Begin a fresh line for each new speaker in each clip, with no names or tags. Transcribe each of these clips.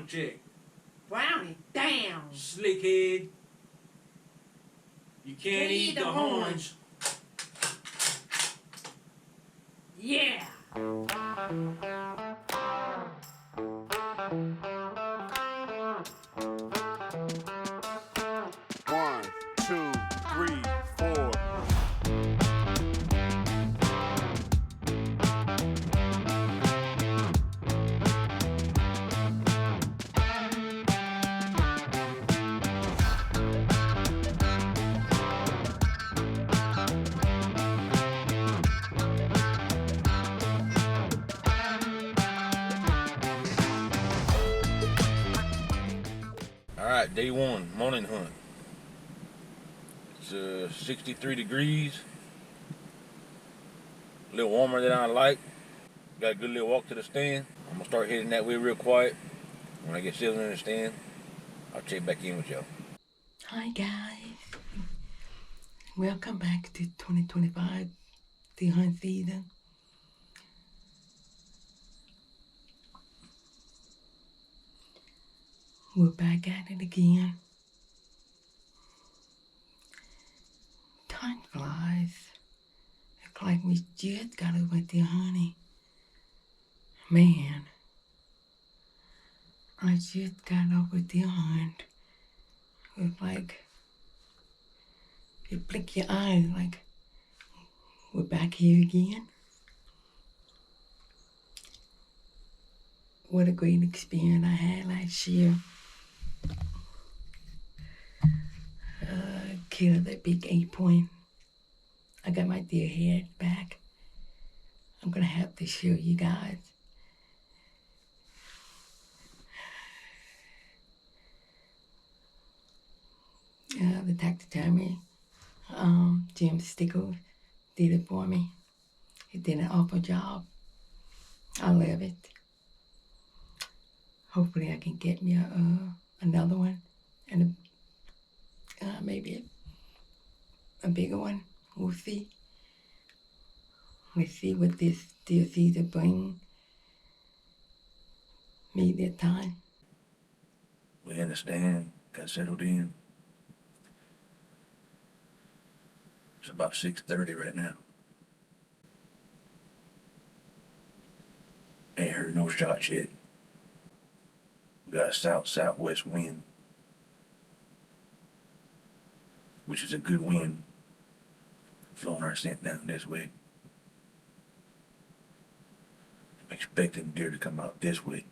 sound check.
Brownie down.
Slickhead. You can't eat the horns.
Yeah.
1, 2, 3, 4.
Alright, day one, morning hunt. It's 63 degrees. A little warmer than I like. Got a good little walk to the stand. I'm gonna start heading that way real quiet. When I get settled in the stand, I'll check back in with y'all.
Hi guys. Welcome back to 2025, the hunt season. We're back at it again. Time flies. Looks like we just got over there, honey. Man, I just got over there, hunt. It's like you blink your eyes, like we're back here again. What a great experience I had last year. Killed that big 8-point. I got my deer head back. I'm gonna have to show you guys. The taxidermy, Jim Stickles did it for me. He did an awful job. I love it. Hopefully I can get me another one and maybe a bigger one. We'll see. Let's see what this deer season brings me this time.
We in the stand, got settled in. It's about 6:30 right now. Ain't heard no shots yet. We got a south-southwest wind, which is a good wind, flowing our scent down this way. I'm expecting deer to come out this way.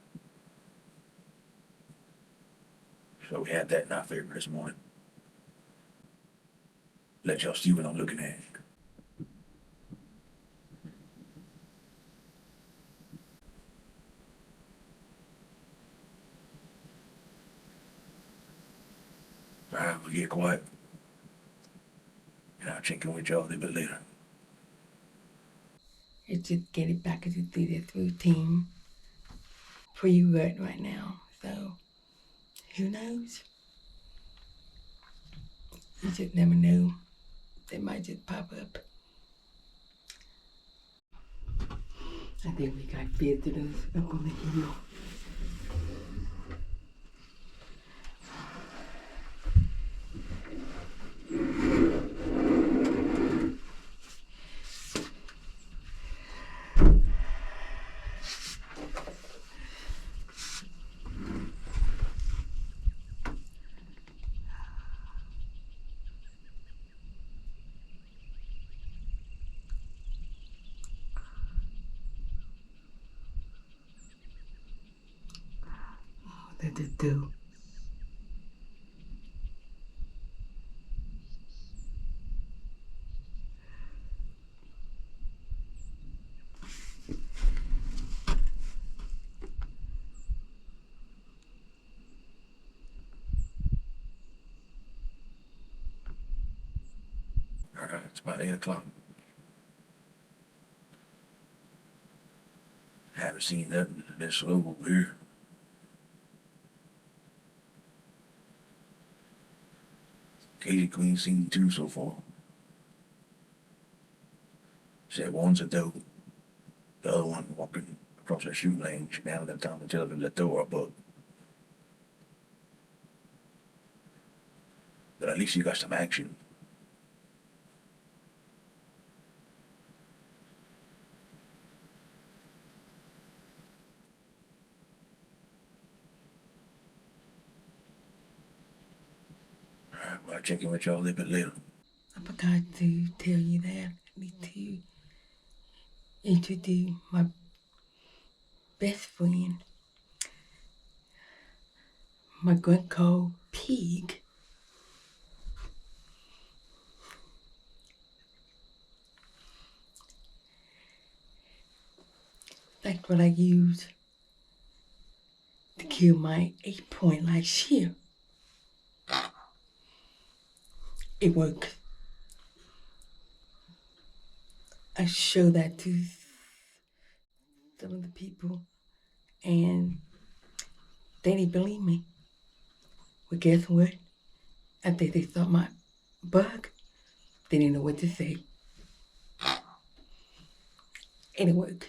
So we had that in our favor this morning. Let y'all see what I'm looking at. Alright, we'll get quiet. And I'll check in with y'all a little bit later.
It's just getting back into this routine. Pre-rut right now, so who knows? You just never know. They might just pop up. I think we got visitors up on the hill. Let it do.
Alright, it's about 8 o'clock. Haven't seen nothing this slow over here. Cajun Queen seen 2 so far. Said one's a doe. The other one walking across the shoe lane. She now that time to tell him to throw her a buck. at least you got some action. Alright, well, I'll check in with y'all a little bit later.
I forgot to tell you that. I need to introduce my best friend, my grandpa Pig. That's what I use to kill my 8-point last year. It worked. I showed that to some of the people and they didn't believe me. Well, guess what? After they saw my bug, they didn't know what to say. And it worked.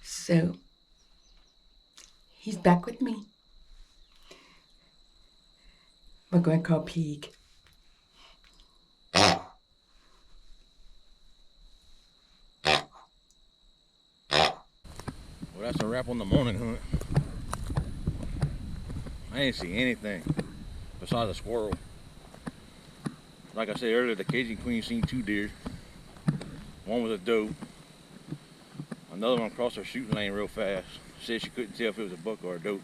So, he's back with me. My grandpa Pig.
Well, that's a wrap on the morning hunt. I didn't see anything besides a squirrel. Like I said earlier, the Cajun Queen seen 2 deer. One was a doe. Another one crossed her shooting lane real fast. Said she couldn't tell if it was a buck or a doe.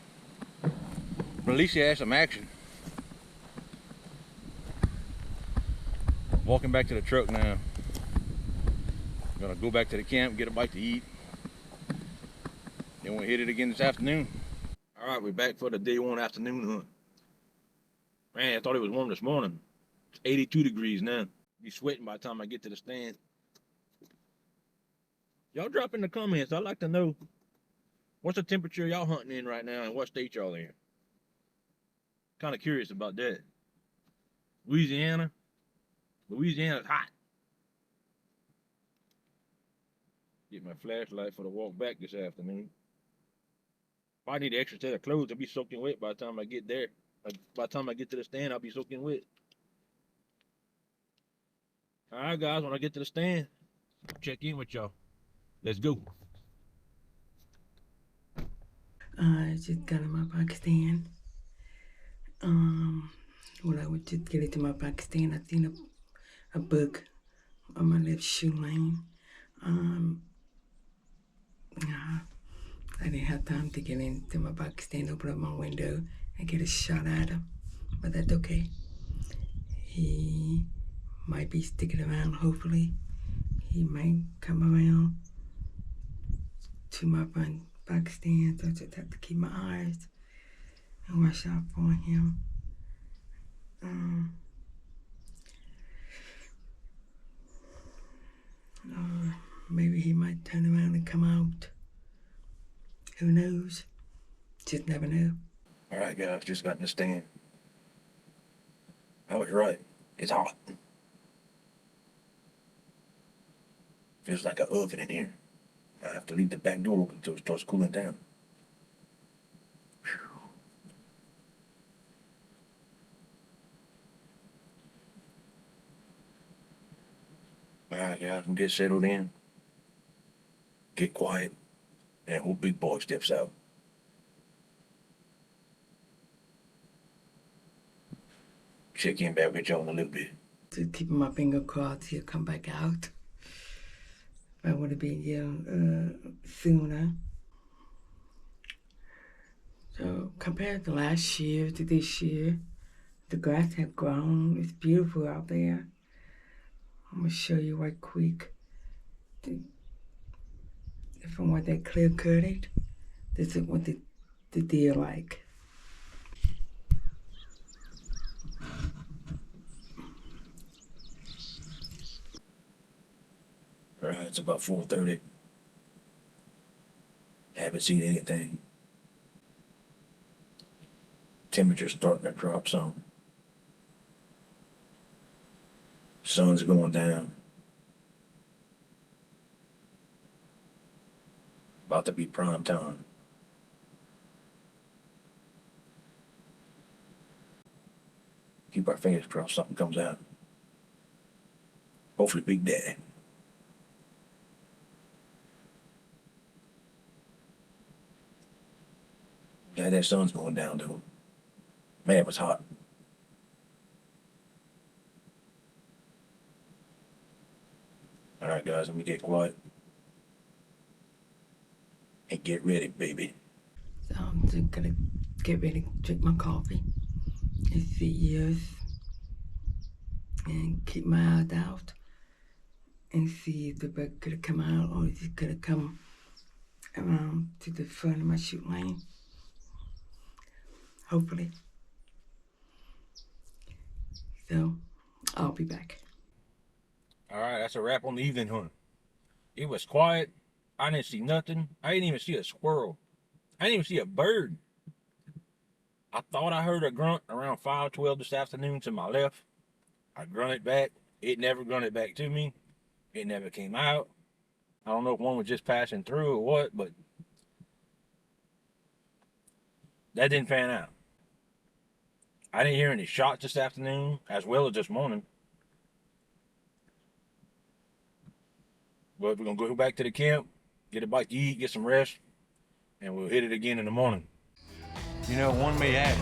But at least she had some action. Walking back to the truck now. Gonna go back to the camp, get a bite to eat. Then we'll hit it again this afternoon. All right, we're back for the day 1 afternoon hunt. Man, I thought it was warm this morning. It's 82 degrees now. Be sweating by the time I get to the stand. Y'all drop in the comments. I'd like to know what's the temperature y'all hunting in right now and what state y'all in. Kind of curious about that. Louisiana's hot. Get my flashlight for the walk back this afternoon. If I need an extra set of clothes, I'll be soaking wet by the time I get there. By the time I get to the stand, I'll be soaking wet. All right, guys, when I get to the stand, I'll check in with y'all. Let's go.
I just got in my box stand. When I would just get into my box stand, I seen a bug on my left shoe lane. I didn't have time to get into my box stand, open up my window, and get a shot at him. But that's okay. He might be sticking around, hopefully. He might come around to my front box stand, so I just have to keep my eyes and watch out for him. Maybe he might turn around and come out. Who knows? Just never know.
All right, guys, just got in the stand. I was right. It's hot. Feels like an oven in here. I have to leave the back door open until it starts cooling down. Whew. All right, guys, I'm get settled in. Get quiet. And old big boy steps out. Check in back with y'all in a little bit.
Just keeping my finger crossed, he'll come back out. I want to be here sooner. So compared to last year to this year, the grass has grown. It's beautiful out there. I'm gonna show you right quick. From what they clear cutted, this is what the deer like.
All right, it's about 4:30. Haven't seen anything. Temperature's starting to drop some. Sun's going down. About to be prime time. keep our fingers crossed something comes out. Hopefully Big Daddy. Yeah, that sun's going down though. Man, it was hot. All right, guys, let me get quiet. And get ready, baby.
So I'm just gonna get ready to drink my coffee and see yes and keep my eyes out and see if the bird gonna come out or is it gonna come around to the front of my shoot lane. Hopefully. So I'll be back.
All right, that's a wrap on the evening hunt. It was quiet. I didn't see nothing. I didn't even see a squirrel. I didn't even see a bird. I thought I heard a grunt around 5:12 this afternoon to my left. I grunted back. It never grunted back to me. It never came out. I don't know if one was just passing through or what, but that didn't pan out. I didn't hear any shots this afternoon as well as this morning. But we're going to go back to the camp, get a bite to eat, get some rest, and we'll hit it again in the morning. You know, one may ask,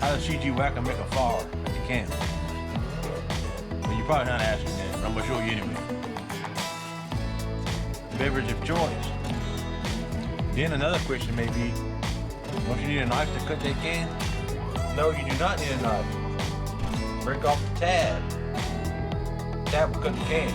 how does CG Whacker make a fire at the camp? Well, you're probably not asking that, but I'm going to show you anyway. Beverage of choice. Then another question may be, don't you need a knife to cut that can? No, you do not need a knife. Break off the tab. The tab will cut the can.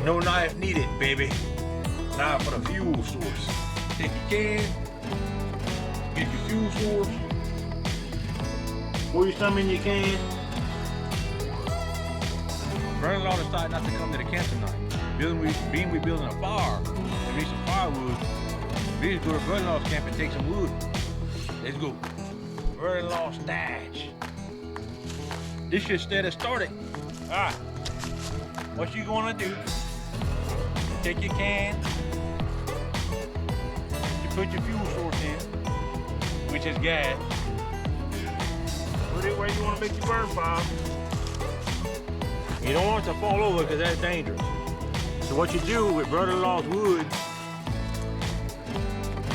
No knife needed, baby. Now for the fuel source. Take your can, get your fuel source, pour you some in your can. Brother-in-law decided not to come to the camp tonight. Being we building a fire, we need some firewood. We just go to brother-in-law's camp and take some wood. Let's go. Brother-in-law stash. This shit steady started. Alright. What you gonna do? Take your can. You put your fuel source in, which is gas. Put it where you want to make your burn fire. You don't want it to fall over because that's dangerous. So what you do with brother-in-law's wood,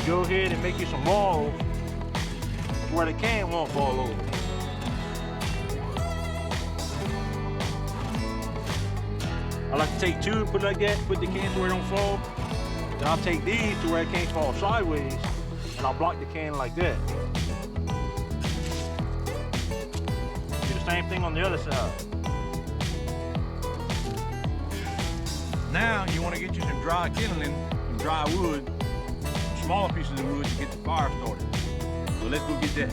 you go ahead and make you some walls where the can won't fall over. I like to take two and put it like that, put the can to where it don't fall. Then I'll take these to where it can't fall sideways, and I'll block the can like that. Do the same thing on the other side. Now you want to get you some dry kindling, some dry wood, some smaller pieces of wood to get the fire started. So let's go get that.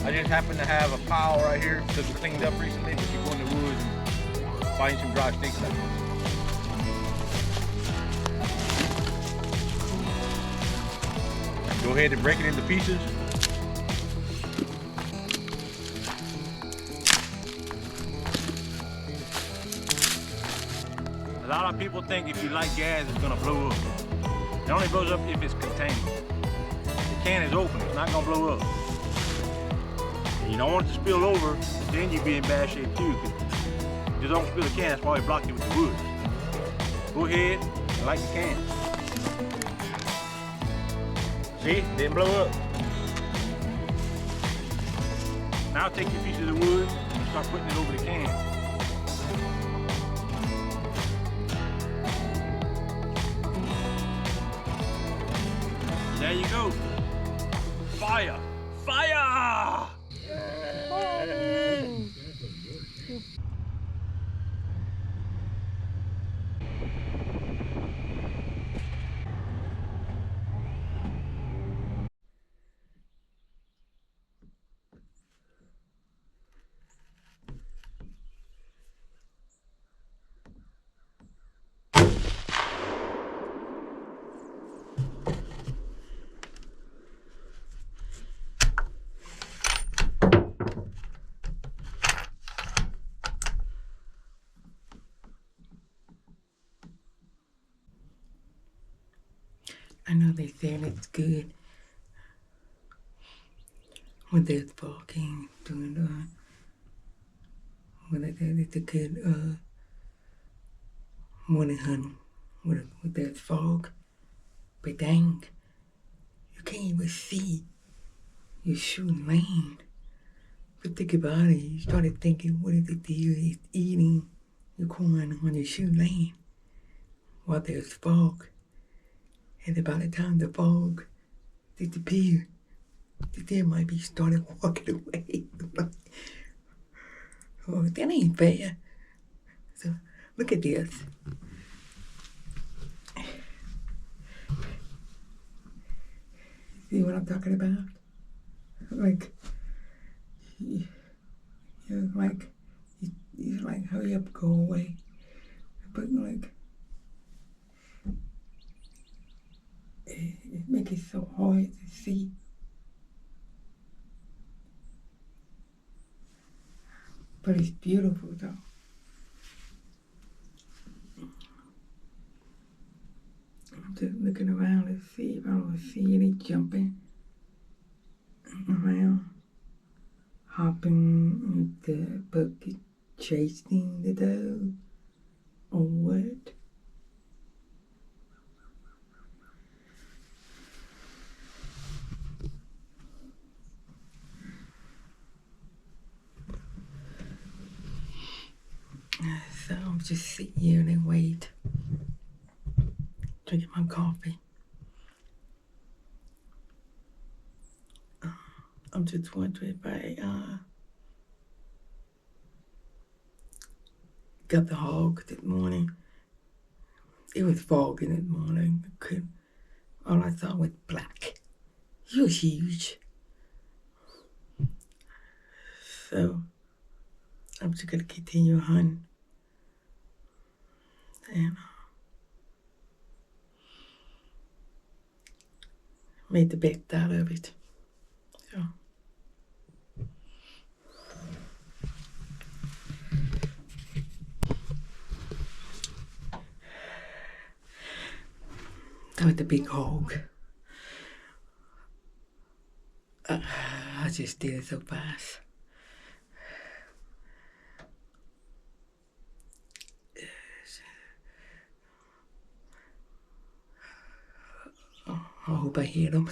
I just happen to have a pile right here because we cleaned up recently, but you go in the woods and find some dry sticks like this. Go ahead and break it into pieces. A lot of people think if you light gas, it's gonna blow up. It only blows up if it's contained. The can is open, it's not gonna blow up. You don't want it to spill over, then you'd be in bad shape too. Just don't spill the can, that's why we blocked it with the wood. Go ahead and light the can. See, didn't blow up. Now take your pieces of wood and start putting it over the can. There you go. Fire! Fire!
I know they saying it's good when there's foggy doing when it's a good morning hunt when there's fog. But dang, you can't even see your shooting lane. But think about it, you started thinking, what if the deer is eating your corn on your shoe lane while there's fog? And by the time the fog disappears, the deer might be started walking away. Oh, that ain't fair. So look at this. See what I'm talking about? Like, you're like, hurry up, go away. But like, it makes it so hard to see. But it's beautiful though. I'm just looking around to see if I don't see any jumping around, hopping with the bucket, chasing the dog, or what. So I'm just sitting here and wait, drinking my coffee. I'm just wondering if I got the hog this morning. It was foggy this morning. All I saw was black. He was huge. So I'm just gonna continue hunting. And made the best out of it. So that was the big hog. I just did it so fast. I hope I hit him.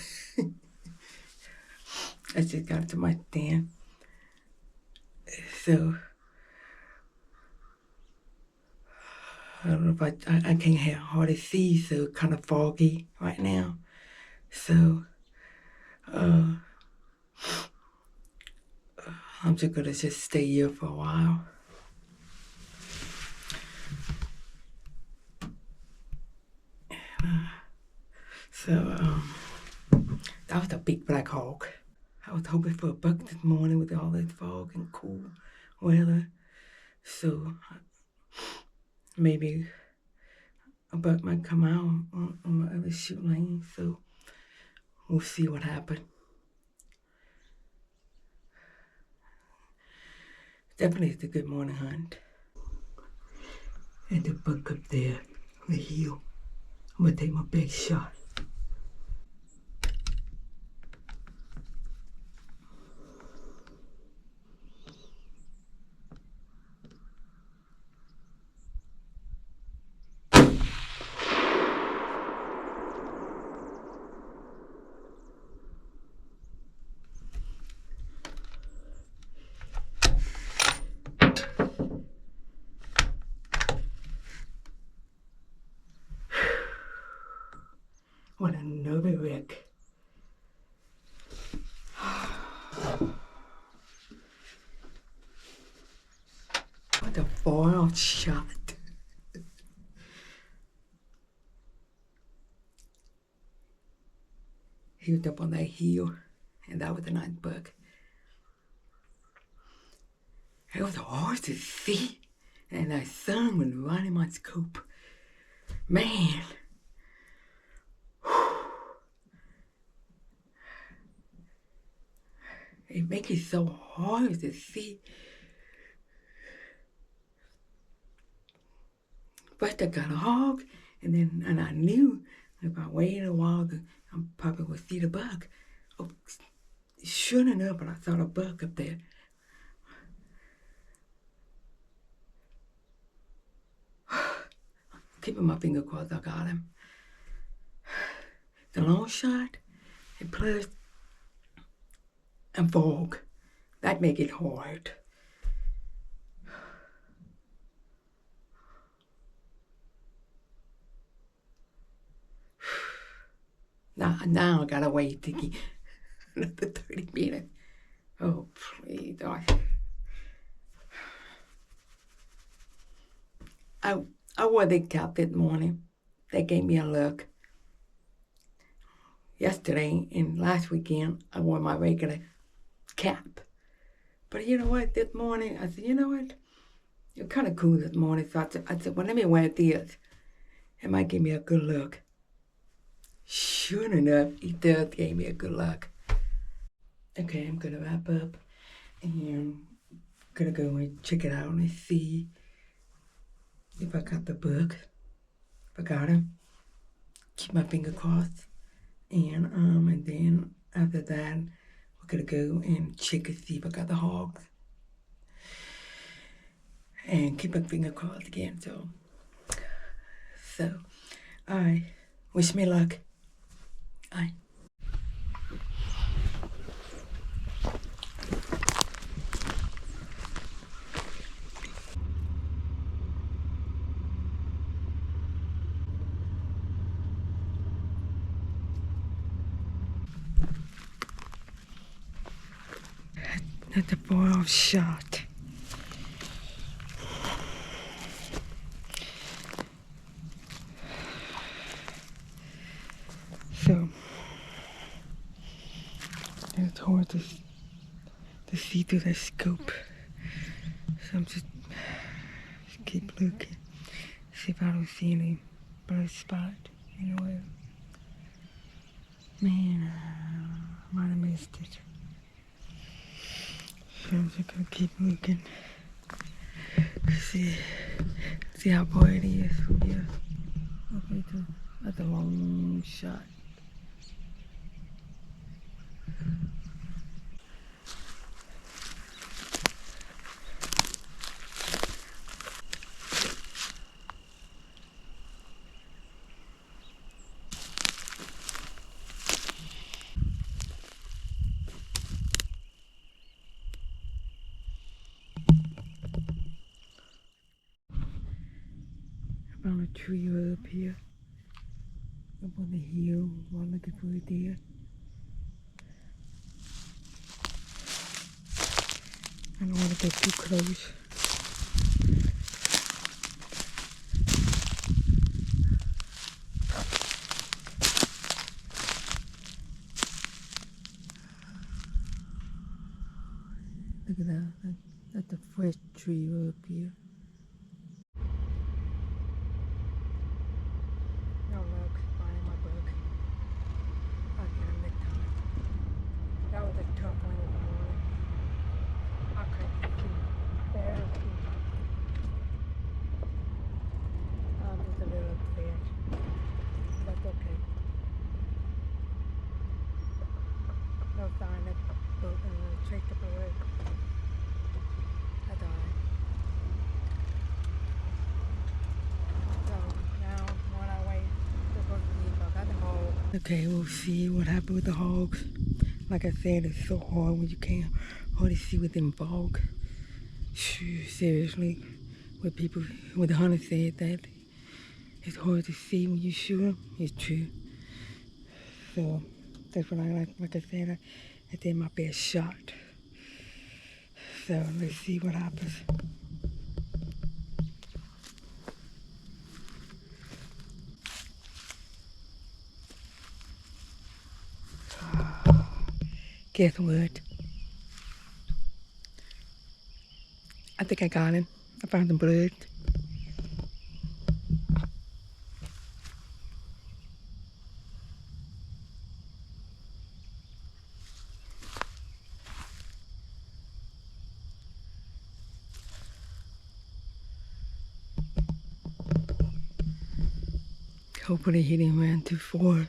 I just got to my stand. So I don't know if I can't have hardly see, so kind of foggy right now. So I'm just gonna just stay here for a while. So that was a big black hog. I was hoping for a buck this morning with all this fog and cool weather. So maybe a buck might come out on my other shoot lane. So we'll see what happens. Definitely it's a good morning hunt. And the buck up there on the hill. I'm gonna take my big shot. What another wreck. What a far-out shot. He was up on that hill, and that was a nice buck. It was hard to see, and that sun was right in my scope. Man. It makes it so hard to see. First I got a hog, and I knew If I waited a while, I probably would see the buck. Oh, sure enough, but I saw the buck up there. Keeping my finger crossed, I got him. The long shot, and plus, and fog. That make it hard. Now I gotta wait to get another 30 minutes. Oh, please. I wore the cap this morning. That gave me a look. Yesterday and last weekend, I wore my regular cap. But you know what? This morning, I said, you know what? You're kind of cool this morning. So I said, well, let me wear this. It might give me a good look. Sure enough, it does give me a good look. Okay, I'm gonna wrap up and gonna go and check it out and see if I got the book. If I got him, keep my finger crossed. And then after that, we're gonna go and check and see if I got the hogs. And keep my finger crossed again. So, alright. Wish me luck. Alright. That's a payoff shot. So it's hard to see through the scope. So I'm just keep looking, see if I don't see any blood spot anywhere. Man, I might have missed it. So I'm just gonna keep looking. See how far it is from here. Okay, that's a long shot. I found a tree up here, up on the hill while looking for a deer. I don't want to get too close. Look at that. That's a fresh tree up here. No luck finding my book. I'll get him next time. That was a tough one this morning. I couldn't see. Barely see. I'm just a little upset. That's okay. No sign of trace the blood. That's alright. So now we're on our way to go see if I got the hog. Okay, we'll see what happened with the hogs. Like I said, it's so hard when you can't hardly see with them fog. Seriously, what the hunter said that it's hard to see when you shoot them, it's true. So that's what like I said, I did my best shot. So let's see what happens. Guess what? I think I got him. I found some blood. Hopefully he didn't run too far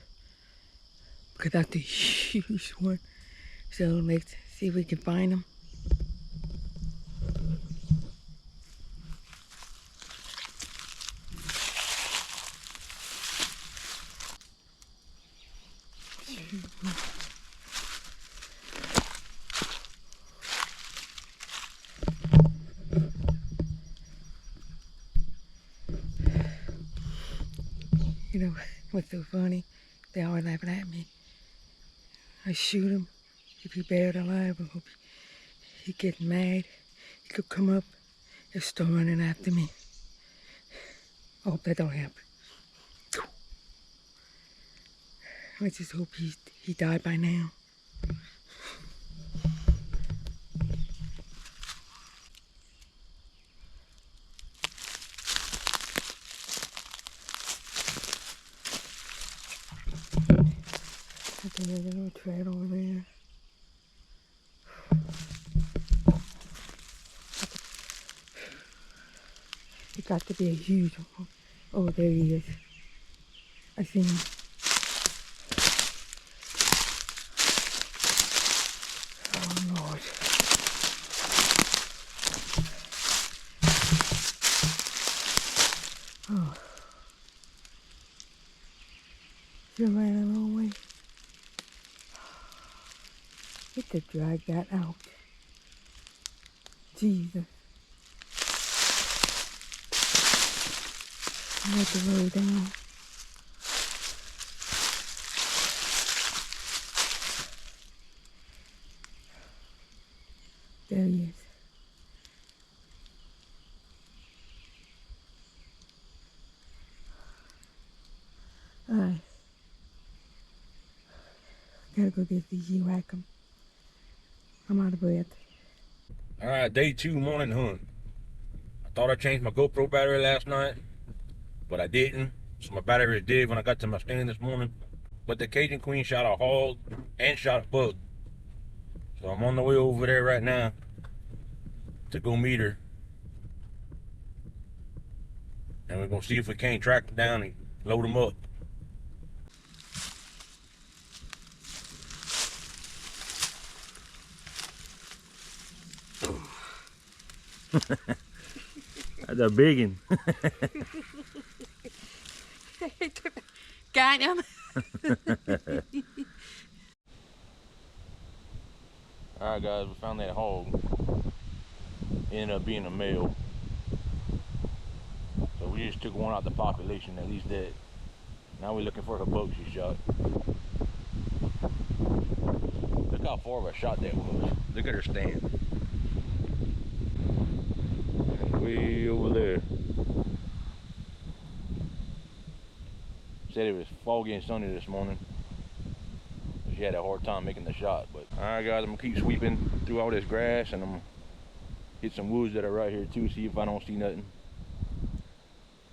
because that's a huge one. So let's see if we can find him. You know what's so funny? They always laughing at me. I shoot him. If he buried alive, I hope he get mad. He could come up and start running after me. I hope that don't happen. I just hope he died by now. I think there's a little trail over there. It got to be a huge one. Oh, there he is. I see him. Oh, Lord. Oh. You ran a long way. You could drag that out. Jesus. I had to roll down. There he is. Alright. Gotta go get these whack 'em. I'm out of breath.
Alright, day 2 morning hunt. I thought I changed my GoPro battery last night, but I didn't. So my battery is dead when I got to my stand this morning. But the Cajun Queen shot a hog and shot a buck. So I'm on the way over there right now to go meet her. And we're gonna see if we can't track them down and load them up. That's a big one.
Got him.
Alright guys, we found that hog. Ended up being a male. So we just took one out the population, at least that. Now we're looking for her buck she shot. Look how far of a shot that was. Look at her stand. And way over there. Said it was foggy and sunny this morning. She had a hard time making the shot, but alright guys, I'm gonna keep sweeping through all this grass and I'm gonna hit some woods that are right here too, see if I don't see nothing.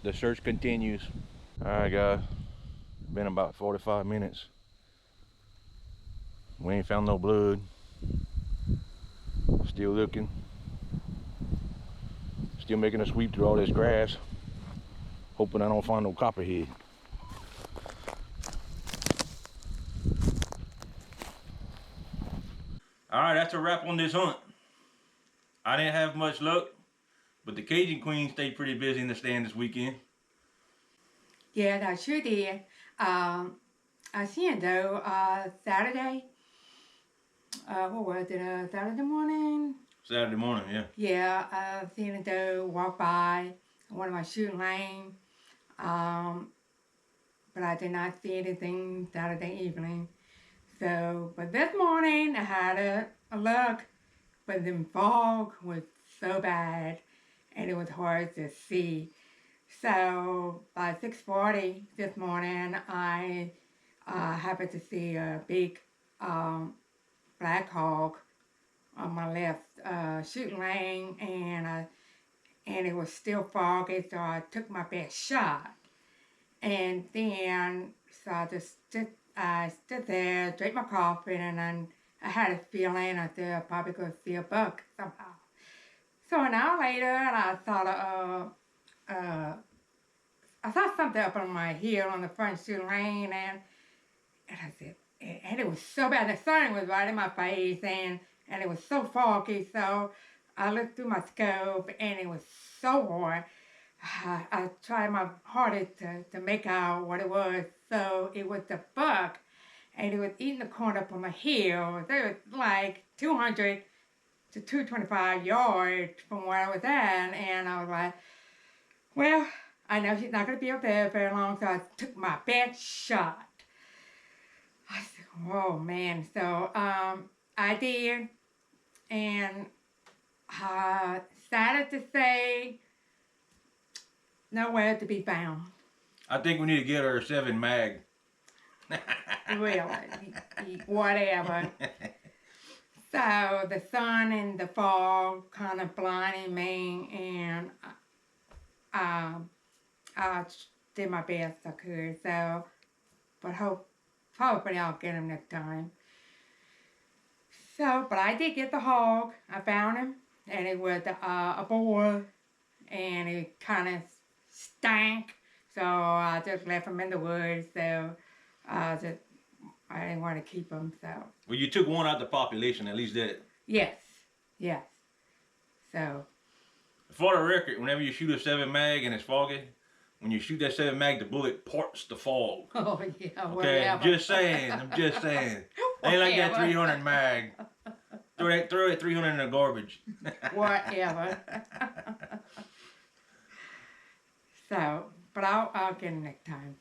The search continues. Alright guys, been about 45 minutes. We ain't found no blood. Still looking. Still making a sweep through all this grass. Hoping I don't find no copperhead. Alright, that's a wrap on this hunt. I didn't have much luck, but the Cajun Queen stayed pretty busy in the stand this weekend.
Yeah, I sure did. I seen though Saturday. What was it? Saturday morning.
Saturday morning, yeah.
Yeah, I seen it though walk by one of my shooting lane. But I did not see anything Saturday evening. So, but this morning I had a look, but the fog was so bad and it was hard to see. So by 6:40 this morning, I happened to see a big black hog on my left shooting lane, and it was still foggy, so I took my best shot. And then, so I stood there, drank my coffee, and then I had a feeling I said I'll probably go see a buck somehow. So an hour later, I saw I saw something up on my hill on the front shoe lane, and I said, and it was so bad. The sun was right in my face, and it was so foggy. So I looked through my scope, and it was so hard. I tried my hardest to make out what it was. So it was the buck, and it was eating the corn up on my hill. They was like 200 to 225 yards from where I was at, and I was like, well, I know she's not going to be up there very long, so I took my best shot. I said, oh man, so I did, and sad to say, nowhere to be found.
I think we need to get her a 7 mag.
Really, whatever. So the sun and the fog kind of blinded me, and I did my best I could. So, but hopefully I'll get him next time. So, but I did get the hog. I found him, and it was a boar, and it kind of stank. So I just left him in the woods. So I didn't want to keep him. So.
Well, you took one out of the population, at least that.
Yes. So.
For the record, whenever you shoot a 7 mag and it's foggy, when you shoot that 7 mag, the bullet parts the fog.
Oh yeah.
Okay, I'm just saying. Ain't like that 300 mag. Throw that 300 in the garbage.
Whatever. So, but I'll get him next time.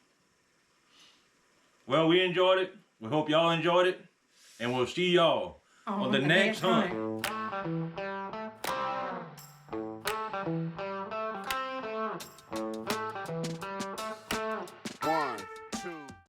Well, we enjoyed it. We hope y'all enjoyed it. And we'll see y'all on the next hunt.